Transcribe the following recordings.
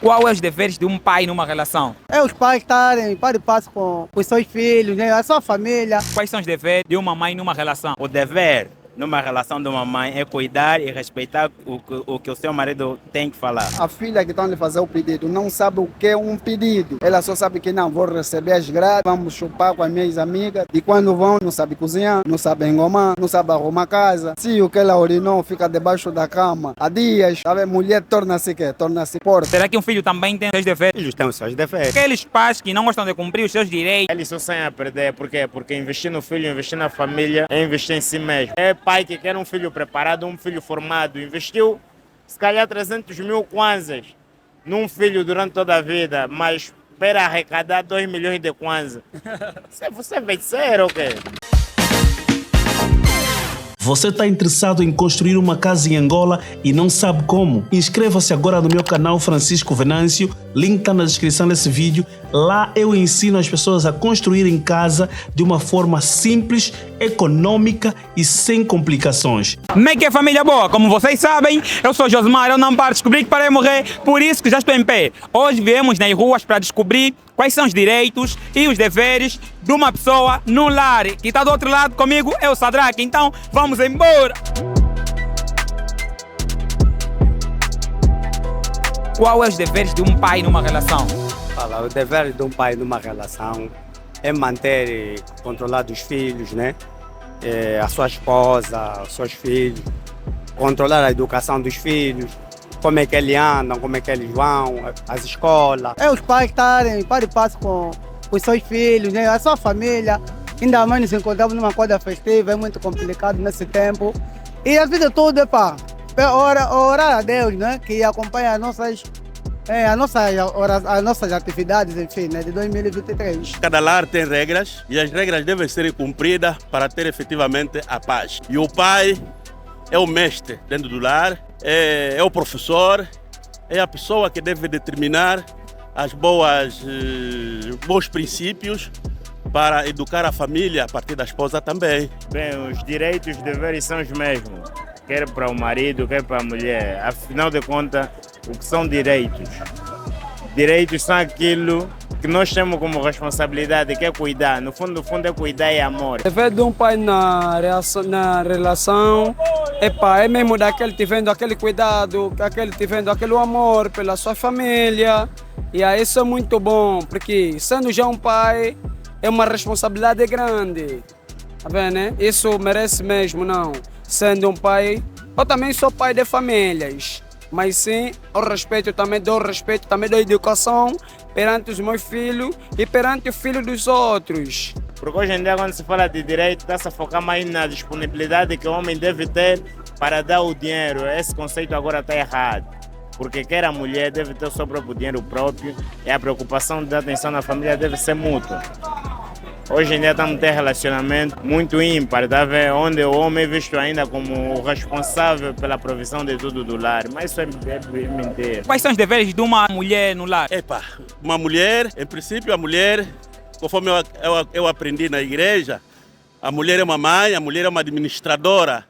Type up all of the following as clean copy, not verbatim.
Qual é os deveres de um pai numa relação? É os pais estarem para e passo com os seus filhos, né? A sua família. Quais são os deveres de uma mãe numa relação? O dever numa relação de uma mãe é cuidar e respeitar o que o seu marido tem que falar. A filha que está a fazer o pedido não sabe o que é um pedido. Ela só sabe que não, vou receber as grades, vamos chupar com as minhas amigas. E quando vão, não sabe cozinhar, não sabe engomar, não sabe arrumar casa. Se o que ela orinou fica debaixo da cama, há dias, sabe, a mulher torna-se quê? Torna-se porca. Será que um filho também tem seus deveres? Eles têm os seus deveres. Aqueles pais que não gostam de cumprir os seus direitos. Eles só saem a perder. Por quê? Porque investir no filho, investir na família, é investir em si mesmo. É pai que quer um filho preparado, um filho formado. Investiu, se calhar, 300 mil kwanzas num filho durante toda a vida, mas para arrecadar 2 milhões de kwanzas. Você vai ser o quê? Você está interessado em construir uma casa em Angola e não sabe como? Inscreva-se agora no meu canal Francisco Venâncio, link está na descrição desse vídeo. Lá eu ensino as pessoas a construírem casa de uma forma simples, econômica e sem complicações. Como é que é, família boa? Como vocês sabem, eu sou Josmar, eu não paro de descobrir que parei de morrer, por isso que já estou em pé. Hoje viemos nas ruas para descobrir quais são os direitos e os deveres de uma pessoa no lar. Que está do outro lado comigo é o Sadraque, então vamos embora! Qual é os deveres de um pai numa relação? O dever de um pai numa relação é manter controlado os filhos, né? A sua esposa, os seus filhos, controlar a educação dos filhos, como é que eles andam, como é que eles vão, as escolas. É os pais estarem para e passo com os seus filhos, né? A sua família. Ainda mais nos encontramos numa quadra festiva, é muito complicado nesse tempo. E a vida toda, orar a Deus, né? Que acompanha as nossas atividades, enfim, né? De 2023. Cada lar tem regras e as regras devem ser cumpridas para ter efetivamente a paz. E o pai é o mestre dentro do lar, é o professor, é a pessoa que deve determinar bons princípios para educar a família a partir da esposa também. Bem, os direitos e os deveres são os mesmos, quer para o marido, quer para a mulher. Afinal de contas, o que são direitos? Direitos são aquilo que nós temos como responsabilidade, que é cuidar. No fundo é cuidar e amor. O dever de um pai na relação é mesmo daquele tendo aquele cuidado, aquele tendo aquele amor pela sua família. E aí isso é muito bom, porque sendo já um pai, é uma responsabilidade grande. Tá vendo, né? Isso merece mesmo, não? Sendo um pai, eu também sou pai de famílias. Mas sim, o respeito também da educação perante os meus filhos e perante o filho dos outros. Porque hoje em dia, quando se fala de direito, está-se a focar mais na disponibilidade que o homem deve ter para dar o dinheiro. Esse conceito agora está errado. Porque quer a mulher deve ter o seu próprio dinheiro próprio e a preocupação de dar atenção na família deve ser mútua. Hoje em dia estamos a ter relacionamento muito ímpar, tá vendo? Onde o homem é visto ainda como o responsável pela provisão de tudo do lar. Mas isso é mentira. Quais são os deveres de uma mulher no lar? Uma mulher, em princípio, conforme eu aprendi na igreja, a mulher é uma mãe, a mulher é uma administradora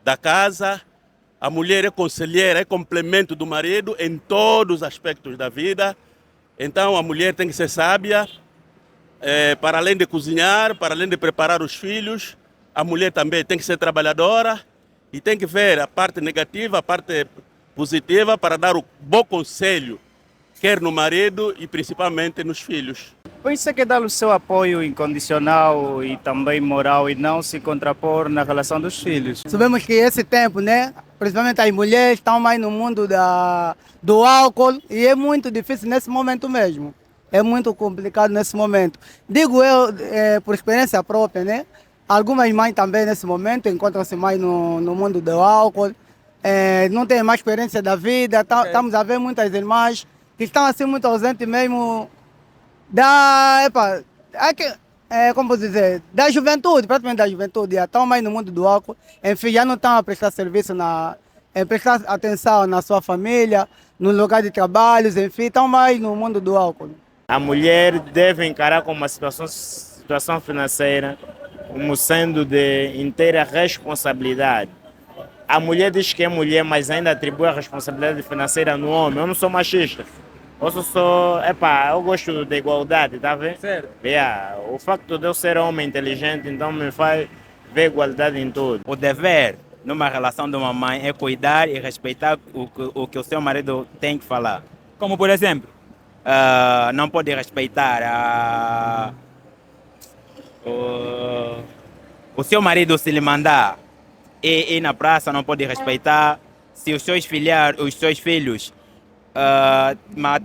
da casa, a mulher é conselheira, é complemento do marido em todos os aspectos da vida. Então a mulher tem que ser sábia, para além de cozinhar, para além de preparar os filhos, a mulher também tem que ser trabalhadora e tem que ver a parte negativa, a parte positiva para dar o bom conselho, quer no marido e principalmente nos filhos. Por isso é que dá o seu apoio incondicional e também moral e não se contrapor na relação dos filhos. Sabemos que esse tempo, né? Principalmente as mulheres estão mais no mundo do álcool e é muito difícil nesse momento mesmo. É muito complicado nesse momento. Digo eu, por experiência própria, né? Algumas mães também nesse momento encontram-se mais no mundo do álcool, não têm mais experiência da vida. Estamos a ver muitas irmãs que estão assim muito ausentes mesmo como posso dizer, da juventude, praticamente da juventude. Já estão mais no mundo do álcool, enfim, já não estão a prestar serviço, prestar atenção na sua família, no lugar de trabalhos, enfim, estão mais no mundo do álcool. A mulher deve encarar como uma situação financeira como sendo de inteira responsabilidade. A mulher diz que é mulher, mas ainda atribui a responsabilidade financeira no homem. Eu não sou machista, Eu gosto da igualdade, tá vendo? Certo. O facto de eu ser homem inteligente, então me faz ver igualdade em tudo. O dever numa relação de uma mãe é cuidar e respeitar o que o seu marido tem que falar. Como por exemplo? Não pode respeitar o seu marido se lhe mandar ir na praça, não pode respeitar. Se os seus filhos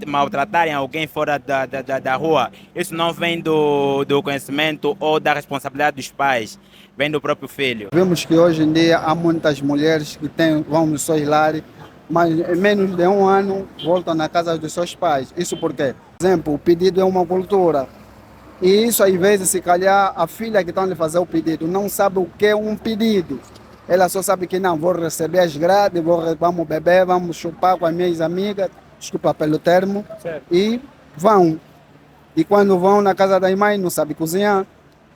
maltratarem alguém fora da rua, isso não vem do conhecimento ou da responsabilidade dos pais, vem do próprio filho. Vemos que hoje em dia há muitas mulheres que vão nos seus lares, mas em menos de um ano voltam na casa dos seus pais. Isso porque, por exemplo, o pedido é uma cultura. E isso, às vezes, se calhar, a filha que está a fazer o pedido não sabe o que é um pedido. Ela só sabe que não, vou receber as grades, vamos beber, vamos chupar com as minhas amigas, desculpa pelo termo, Certo. e vão. E quando vão na casa das mães, não sabe cozinhar,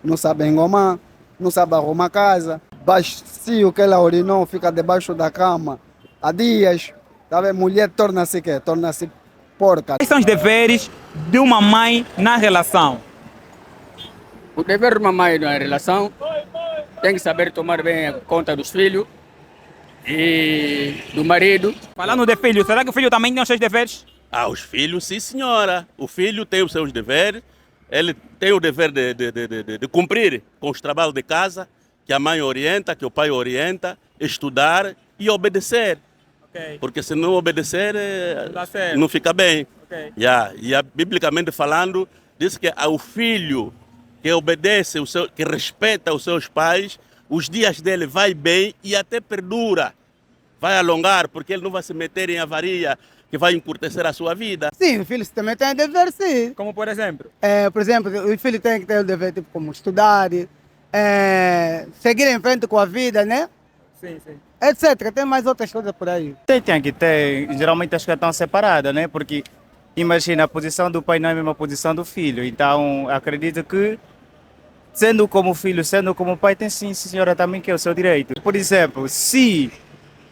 não sabe engomar, não sabe arrumar casa. Bacio que ela orinou fica debaixo da cama há dias. Tá vendo? Mulher torna-se quê? Torna-se porca. Quais são os deveres de uma mãe na relação? O dever de uma mãe na relação tem que saber tomar bem conta dos filhos e do marido. Falando de filho, será que o filho também tem os seus deveres? Os filhos, sim senhora. O filho tem os seus deveres, ele tem o dever de cumprir com os trabalhos de casa, que a mãe orienta, que o pai orienta, estudar e obedecer. Ok. Porque se não obedecer, Tá certo. não fica bem. Ok. Biblicamente falando, diz que ao filho que obedece, que respeita os seus pais, os dias dele vai bem e até perdura. Vai alongar, porque ele não vai se meter em avaria que vai encurtecer a sua vida. Sim, o filho também tem dever, sim. Como por exemplo? Por exemplo, o filho tem que ter o dever, tipo, como estudar, seguir em frente com a vida, né? Sim, sim. Etc. Tem mais outras coisas por aí. Tem que ter, geralmente as coisas estão separadas, né? Porque imagina, a posição do pai não é a mesma posição do filho. Então, acredito que, sendo como filho, sendo como pai, tem sim, senhora, também que é o seu direito. Por exemplo, se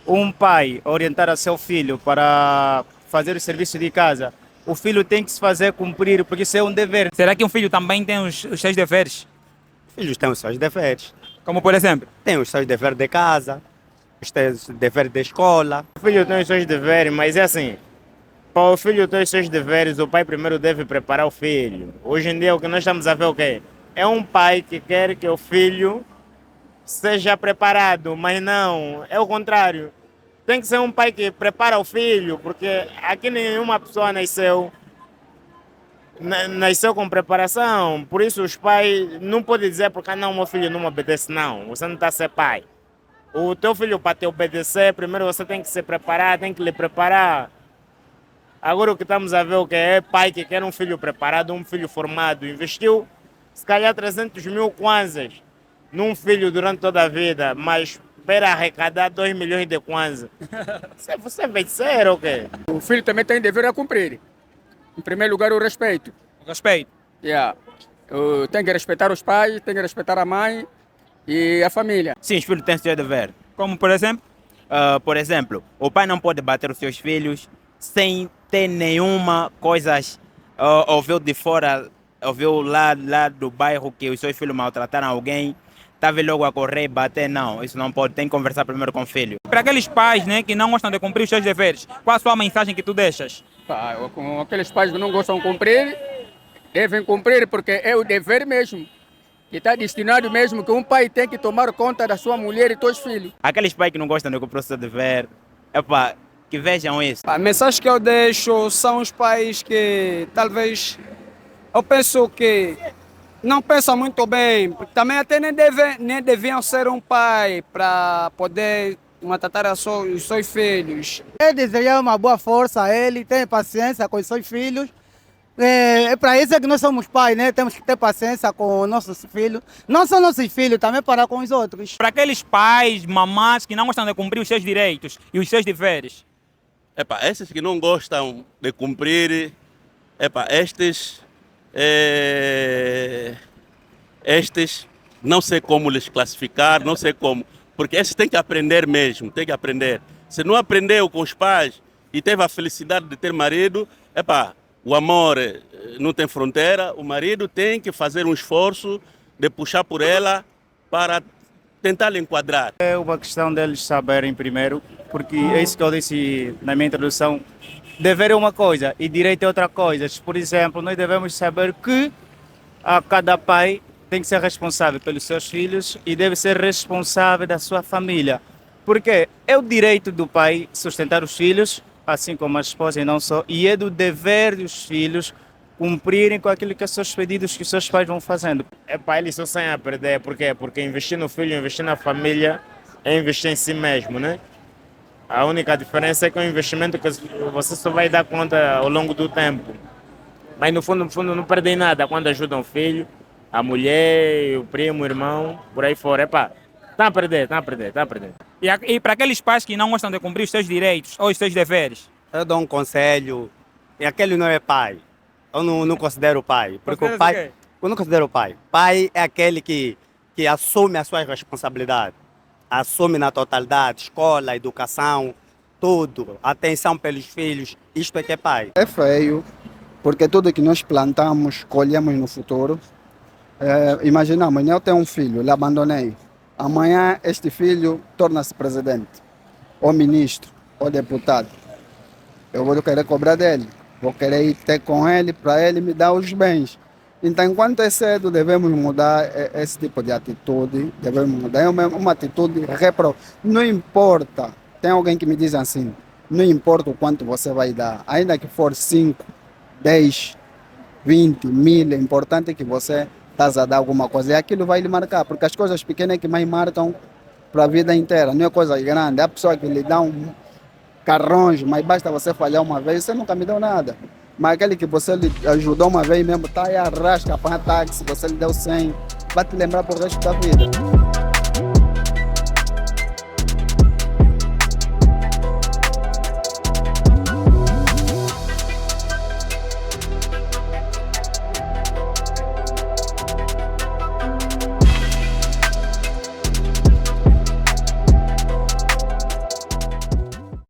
um pai orientar a seu filho para fazer o serviço de casa, o filho tem que se fazer cumprir, porque isso é um dever. Será que um filho também tem os seus deveres? Filhos têm os seus deveres. Como por exemplo? Tem os seus deveres de casa, os seus deveres de escola. O filho tem os seus deveres, mas é assim, para o filho ter os seus deveres, o pai primeiro deve preparar o filho. Hoje em dia o que nós estamos a ver o quê? É um pai que quer que o filho seja preparado, mas não, é o contrário. Tem que ser um pai que prepara o filho, porque aqui nenhuma pessoa nasceu com preparação. Por isso os pais não podem dizer porque não, meu filho não me obedece, não. Você não está a ser pai. O teu filho, para te obedecer, primeiro você tem que se preparar, tem que lhe preparar. Agora o que estamos a ver o que é pai que quer um filho preparado, um filho formado, investiu se calhar 300 mil kwanzas num filho durante toda a vida, mas para arrecadar 2 milhões de kwanzas. Você vai ser o quê? O filho também tem dever a cumprir. Em primeiro lugar, o respeito. Respeito. Tem que respeitar os pais, tem que respeitar a mãe e a família. Sim, os filhos têm seu dever. Como por exemplo? Por exemplo, o pai não pode bater os seus filhos sem ter nenhuma coisa, ouviu de fora, ouviu lá do bairro que os seus filhos maltrataram alguém, estava logo a correr e bater, não, isso não pode, tem que conversar primeiro com o filho. Para aqueles pais, né, que não gostam de cumprir os seus deveres, qual a sua mensagem que tu deixas? Com aqueles pais que não gostam de cumprir, devem cumprir porque é o dever mesmo. Que está destinado mesmo que um pai tem que tomar conta da sua mulher e dos filhos. Aqueles pais que não gostam de cumprir o seu dever, que vejam isso. A mensagem que eu deixo são os pais que talvez eu penso que não pensam muito bem, porque também até nem deviam ser um pai para poder maltratar os seus filhos. Eu desejar uma boa força a ele, ter paciência com os seus filhos. É para isso que nós somos pais, né? Temos que ter paciência com nossos filhos. Não só nossos filhos, também para com os outros. Para aqueles pais, mamás que não gostam de cumprir os seus direitos e os seus deveres. Esses que não gostam de cumprir, estes não sei como lhes classificar, não sei como, porque esses têm que aprender mesmo, tem que aprender. Se não aprendeu com os pais e teve a felicidade de ter marido, epá, o amor não tem fronteira, o marido tem que fazer um esforço de puxar por ela para tentar lhe enquadrar. É uma questão deles saberem primeiro, porque é isso que eu disse na minha introdução. Dever é uma coisa e direito é outra coisa. Por exemplo, nós devemos saber que cada pai tem que ser responsável pelos seus filhos e deve ser responsável da sua família. Porque é o direito do pai sustentar os filhos, assim como a esposa e não só, e é do dever dos filhos cumprirem com aquilo que são os pedidos que os seus pais vão fazendo. É para eles só saem a perder. Por quê? Porque investir no filho, investir na família, é investir em si mesmo, né? A única diferença é que é um investimento que você só vai dar conta ao longo do tempo. Mas no fundo, não perdem nada quando ajudam o filho, a mulher, o primo, o irmão, por aí fora. Epá, está a perder. E para aqueles pais que não gostam de cumprir os seus direitos ou os seus deveres? Eu dou um conselho, e aquele não é pai. Eu não considero pai. Porque o pai, eu não considero pai. Pai é aquele que assume as suas responsabilidades. Assume na totalidade, escola, educação, tudo. Atenção pelos filhos. Isto é que é pai. É feio, porque tudo que nós plantamos, colhemos no futuro. Imagina, amanhã eu tenho um filho, lhe abandonei. Amanhã este filho torna-se presidente, ou ministro, ou deputado. Eu vou querer cobrar dele. Vou querer ir ter com ele para ele me dar os bens. Então, enquanto é cedo, devemos mudar esse tipo de atitude. Devemos mudar. É uma atitude não importa. Tem alguém que me diz assim, não importa o quanto você vai dar. Ainda que for 5, 10, 20 mil, é importante que você está a dar alguma coisa. E aquilo vai lhe marcar, porque as coisas pequenas é que mais marcam para a vida inteira. Não é coisa grande. A pessoa que lhe dá um carrões, mas basta você falhar uma vez, você nunca me deu nada. Mas aquele que você lhe ajudou uma vez mesmo, tá aí arrasca, apanha táxi, você lhe deu 100, vai te lembrar pro resto da vida.